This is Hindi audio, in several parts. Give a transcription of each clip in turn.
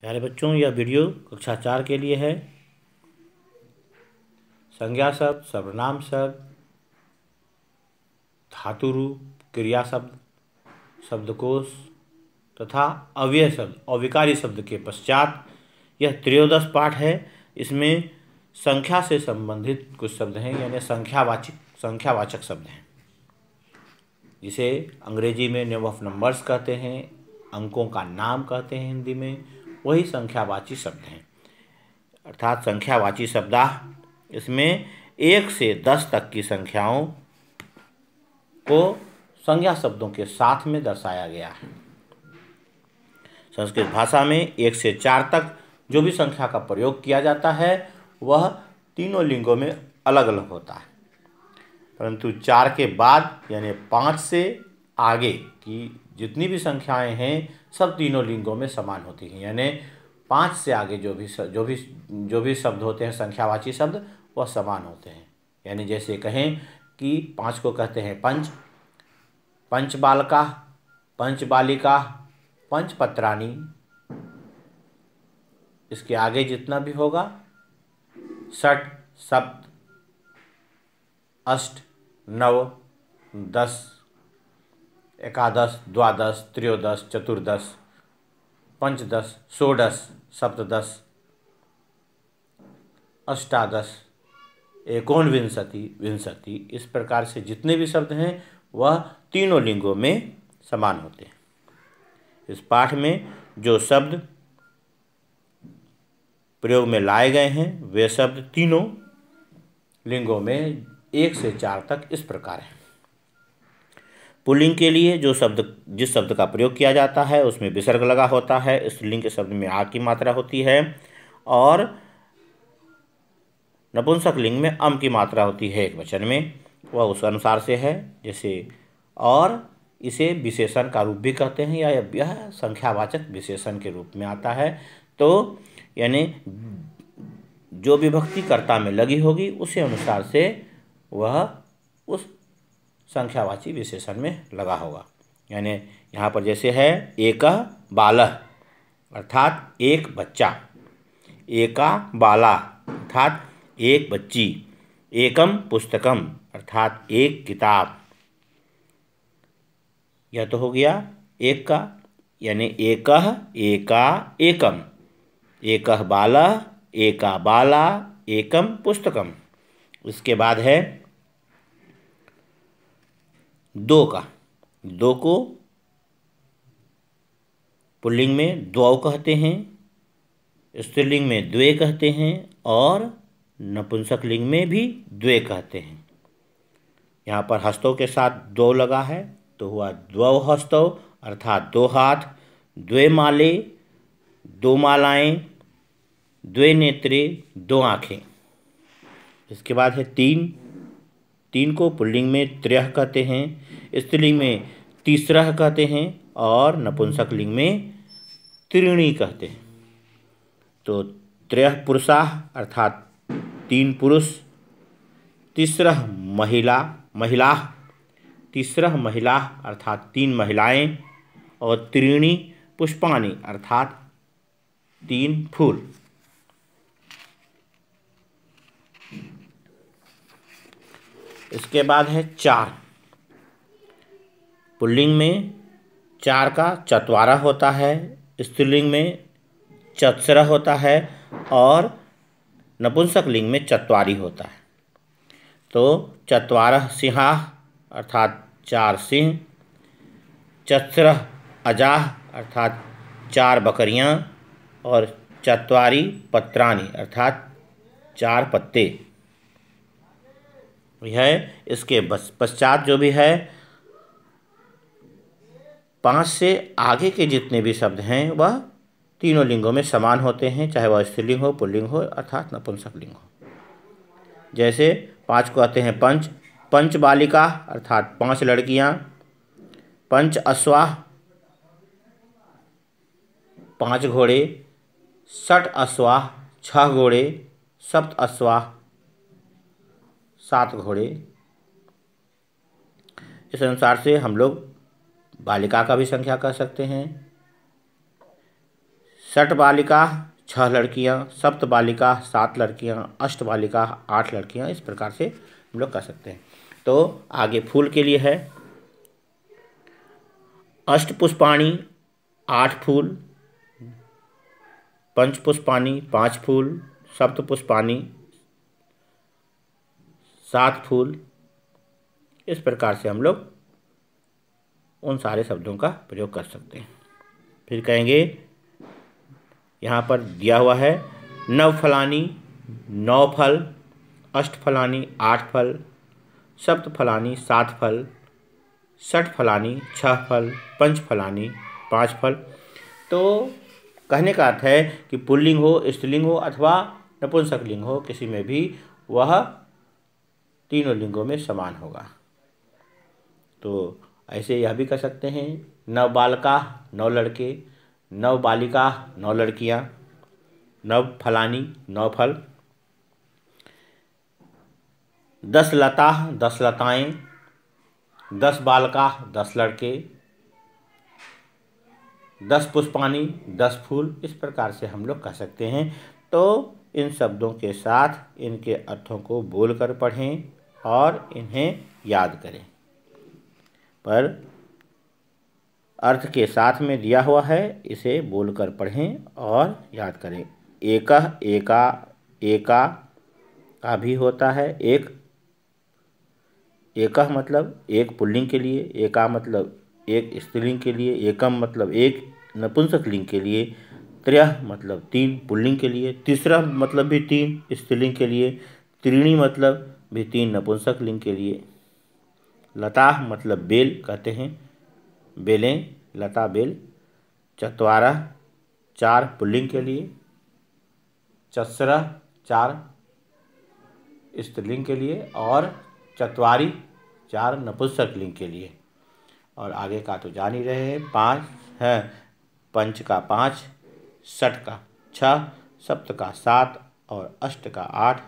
प्यारे बच्चों, यह वीडियो कक्षा 4 के लिए है। संज्ञा शब्द, सर्वनाम शब्द, धातु रूप, क्रिया शब्द, शब्दकोश तथा अव्यय शब्द, अविकारी शब्द के पश्चात यह त्रयोदश पाठ है। इसमें संख्या से संबंधित कुछ शब्द हैं, यानी संख्यावाचक शब्द हैं, जिसे अंग्रेजी में नेम ऑफ नंबर्स कहते हैं, अंकों का नाम कहते हैं हिंदी में, वही संख्यावाची शब्द हैं। अर्थात संख्यावाची शब्द इसमें 1 से 10 तक की संख्याओं को संज्ञा शब्दों के साथ में दर्शाया गया है। संस्कृत भाषा में 1 से 4 तक जो भी संख्या का प्रयोग किया जाता है वह तीनों लिंगों में अलग अलग होता है, परंतु 4 के बाद यानी 5 से आगे की जितनी भी संख्याएं हैं सब तीनों लिंगों में समान होती हैं। यानी 5 से आगे जो भी शब्द होते हैं संख्यावाची शब्द वह समान होते हैं। यानी जैसे कहें कि 5 को कहते हैं पंच, पंच बालका, पंच बालिका, पंच पत्राणी। इसके आगे जितना भी होगा षट, सप्त, अष्ट, नव, 10, एकादश, द्वादश, त्रयोदश, चतुर्दश, पंचदश, षोडश, सप्तदश, अष्टादश, एकोनविंशति, विंशति, इस प्रकार से जितने भी शब्द हैं वह तीनों लिंगों में समान होते हैं। इस पाठ में जो शब्द प्रयोग में लाए गए हैं वे शब्द तीनों लिंगों में 1 से 4 तक इस प्रकार हैं। पुल्लिंग के लिए जिस शब्द का प्रयोग किया जाता है उसमें विसर्ग लगा होता है, स्त्रीलिंग के शब्द में आ की मात्रा होती है, और नपुंसक लिंग में अम की मात्रा होती है एक वचन में, वह उस अनुसार से है। जैसे और इसे विशेषण का रूप भी कहते हैं, या यह संख्यावाचक विशेषण के रूप में आता है। तो यानी जो विभक्ति कर्ता में लगी होगी उसी अनुसार से वह उस संख्यावाची विशेषण में लगा होगा। यानी यहाँ पर जैसे है एकः बालः अर्थात एक बच्चा, एका बाला अर्थात एक बच्ची, एकम पुस्तकम अर्थात एक किताब। यह तो हो गया एक का, यानी एकः, एका, एकम, एकः बालः, एका बाला, एकम पुस्तकम। इसके बाद है दो का। दो को पुल्लिंग में द्वौ कहते हैं, स्त्रीलिंग में द्वे कहते हैं, और नपुंसक लिंग में भी द्वे कहते हैं। यहाँ पर हस्तों के साथ दो लगा है तो हुआ द्वौ हस्तौ अर्थात 2 हाथ, द्वे माले, 2 मालाएं, द्वे नेत्रे, 2 आँखें। इसके बाद है 3। 3 को पुल्लिंग में त्रयः कहते हैं, स्त्रीलिंग में तीसरः कहते हैं, और नपुंसक लिंग में त्रीणि कहते हैं। तो त्रयः पुरुषाः अर्थात 3 पुरुष, तीसरः महिलाः, तीसरः महिलाः अर्थात 3 महिलाएं, और त्रीणि पुष्पाणि अर्थात 3 फूल। इसके बाद है 4। पुल्लिंग में 4 का चत्वारः होता है, स्त्रीलिंग में चत्सरः होता है, और नपुंसक लिंग में चत्वारि होता है। तो चत्वारः सिंहाः अर्थात 4 सिंह, चत्सरः अजाः अर्थात 4 बकरियां, और चत्वारि पत्राणि अर्थात 4 पत्ते। यह इसके पश्चात जो भी है 5 से आगे के जितने भी शब्द हैं वह तीनों लिंगों में समान होते हैं, चाहे वह स्त्रीलिंग हो, पुल्लिंग हो अर्थात नपुंसक लिंग हो। जैसे 5 को कहते हैं पंच, पंच बालिका अर्थात 5 लड़कियां, पंच अश्वाः 5 घोड़े, षट अश्वाः 6 घोड़े, सप्त अश्वाः 7 घोड़े। इस अनुसार से हम लोग बालिका का भी संख्या कह सकते हैं, षट बालिका 6 लड़कियाँ, सप्त बालिका 7 लड़कियाँ, अष्ट बालिका 8 लड़कियाँ, इस प्रकार से हम लोग कर सकते हैं। तो आगे फूल के लिए है, अष्टपुष्पाणि 8 फूल, पंचपुष्पाणि 5 फूल, सप्तपुष्पाणि 7 फूल, इस प्रकार से हम लोग उन सारे शब्दों का प्रयोग कर सकते हैं। फिर कहेंगे, यहाँ पर दिया हुआ है, नवफलानि 9 फल, अष्टफलानि 8 फल, सप्तफलानि 7 फल, षटफलानि 6 फल, पंचफलानि 5 फल। तो कहने का अर्थ है कि पुल्लिंग हो, स्त्रीलिंग हो अथवा नपुंसकलिंग हो, किसी में भी वह तीनों लिंगों में समान होगा। तो ऐसे यह भी कर सकते हैं, नव बालका 9 लड़के, नव बालिका 9 लड़कियां, नव फलानी 9 फल, 10 लता 10 लताएं, 10 बालका 10 लड़के, 10 पुष्पाणि 10 फूल, इस प्रकार से हम लोग कह सकते हैं। तो इन शब्दों के साथ इनके अर्थों को बोलकर पढ़ें और इन्हें याद करें। पर अर्थ के साथ में दिया हुआ है, इसे बोलकर पढ़ें और याद करें। एकह, एका, एका का भी होता है एक। एकह मतलब एक पुल्लिंग के लिए, एका मतलब एक स्त्रीलिंग के लिए, एकम मतलब एक नपुंसक लिंग के लिए, त्रयः मतलब 3 पुल्लिंग के लिए, तीसरा मतलब भी 3 स्त्रीलिंग के लिए, त्रीणी मतलब भी 3 नपुंसक लिंग के लिए, लता मतलब बेल कहते हैं, बेलें, लता बेल, चत्वारः 4 पुल्लिंग के लिए, चत्सरः 4 स्त्रीलिंग के लिए और चत्वारी 4 नपुंसक लिंग के लिए। और आगे का तो जान ही रहे हैं, 5 है, पंच का 5, षट का 6, सप्त का 7 और अष्ट का 8,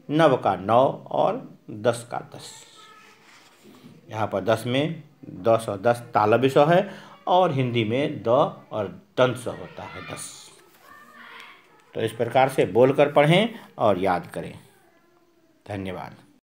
नव का 9 और 10 का 10। यहाँ पर 10 में 10 और 10 तालव्य स्व है और हिंदी में द और दंत स्व होता है 10। तो इस प्रकार से बोलकर पढ़ें और याद करें। धन्यवाद।